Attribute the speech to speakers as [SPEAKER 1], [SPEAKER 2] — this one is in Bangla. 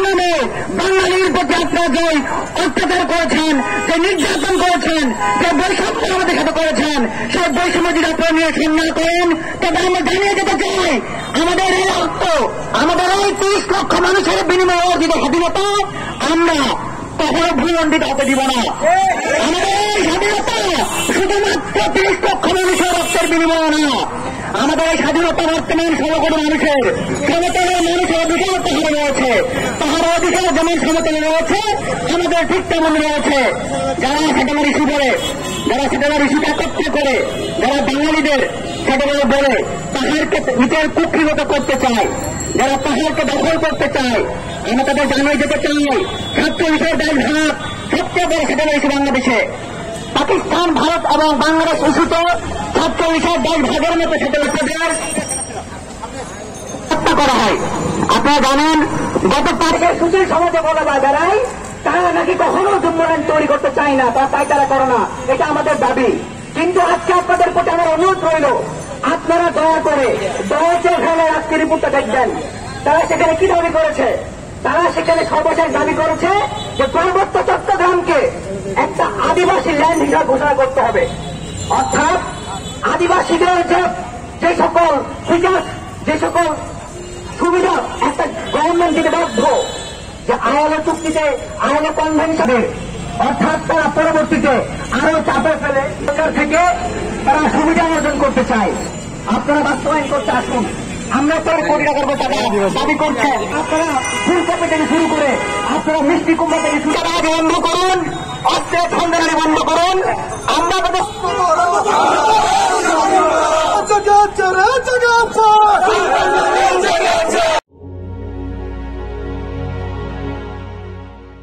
[SPEAKER 1] নামে বাঙালির প্রতি আপনারা যে অত্যাচার করেছেন, যে নির্যাতন করেছেন, যে বৈষম্য আমাদের সাথে করেছেন, সেই বৈষম্য যদি আপনারা নিয়ে না করেন, তবে আমরা জানিয়ে যেতে চাই আমাদের এই রক্ত, আমাদের এই 30 লক্ষ মানুষের বিনিময়ে অর্জিত স্বাধীনতা আমরা কখনো ভূমণ্ডিত হতে দিব না। আমাদের এই স্বাধীনতা শুধুমাত্র 30 লক্ষ মানুষের রক্তের বিনিময়ে না, আমাদের এই স্বাধীনতা বর্তমান 16 কোটি মানুষের সমতলের মানুষের অধিকার তাহারে রয়েছে। তাহার অধিকার যেমন সমতলে রয়েছে, আমাদের ঠিক তেমন রয়েছে। যারা সেটার ইস্যু করে, যারা সেটার ইস্যু একত্র করে, যারা বাঙালিদের সেটাগুলো বলে পাহাড়কে নিজের কুক্ষিগত করতে চায়, যারা পাহাড়কে দখল করতে চায়, আমরা তাদের জানিয়ে যেতে চাই ছাত্র বিষয়ের দায় ভাগ সবচেয়ে বড় সেটার ইস্যু বাংলাদেশে। পাকিস্তান, ভারত এবং বাংলাদেশ ইস্যুতে ছাত্র বিষয়ের দায় ভাগের মতো সেটা তাদের হত্যা করা হয়। আপনারা জানেন গত তারিখের সুশীল সমাজে বলা যায় যারাই তারা নাকি কখনো যুগ্মরান তৈরি করতে চায় না, তাই তারা করে না, এটা আমাদের দাবি। কিন্তু আজকে আপনাদের প্রতি আমার অনুরোধ রইল, আপনারা দয়া করে দয়াচে ফেলে আজকে রিপোর্টটা দেখবেন। তারা সেখানে কি দাবি করেছে? তারা সেখানে সর্বশেষ দাবি করেছে যে পার্বত্য চট্টগ্রামকে একটা আদিবাসী ল্যান্ড হিসাবে ঘোষণা করতে হবে। অর্থাৎ আদিবাসীদের যে সকল ফিচার্স, যে সকল সুবিধা একটা গভর্নমেন্ট দিতে বাধ্য, যে আইএলও চুক্তিতে, আইএলও কনভেনশনে, অর্থাৎ তারা পরবর্তীতে আরো চাপে ফেলে সরকার থেকে তারা সুবিধা অর্জন করতে চায়। আপনারা বাস্তবায়ন করতে আসুন। আমরা 4 কোটি টাকার টাকা দাবি করছেন, আপনারা ফুলকপি থেকে শুরু করে আপনারা মিষ্টি কুমড়া থেকে শুরু বন্ধ করুন, অর্থের খন্ডনারি বন্ধ করুন। আমরা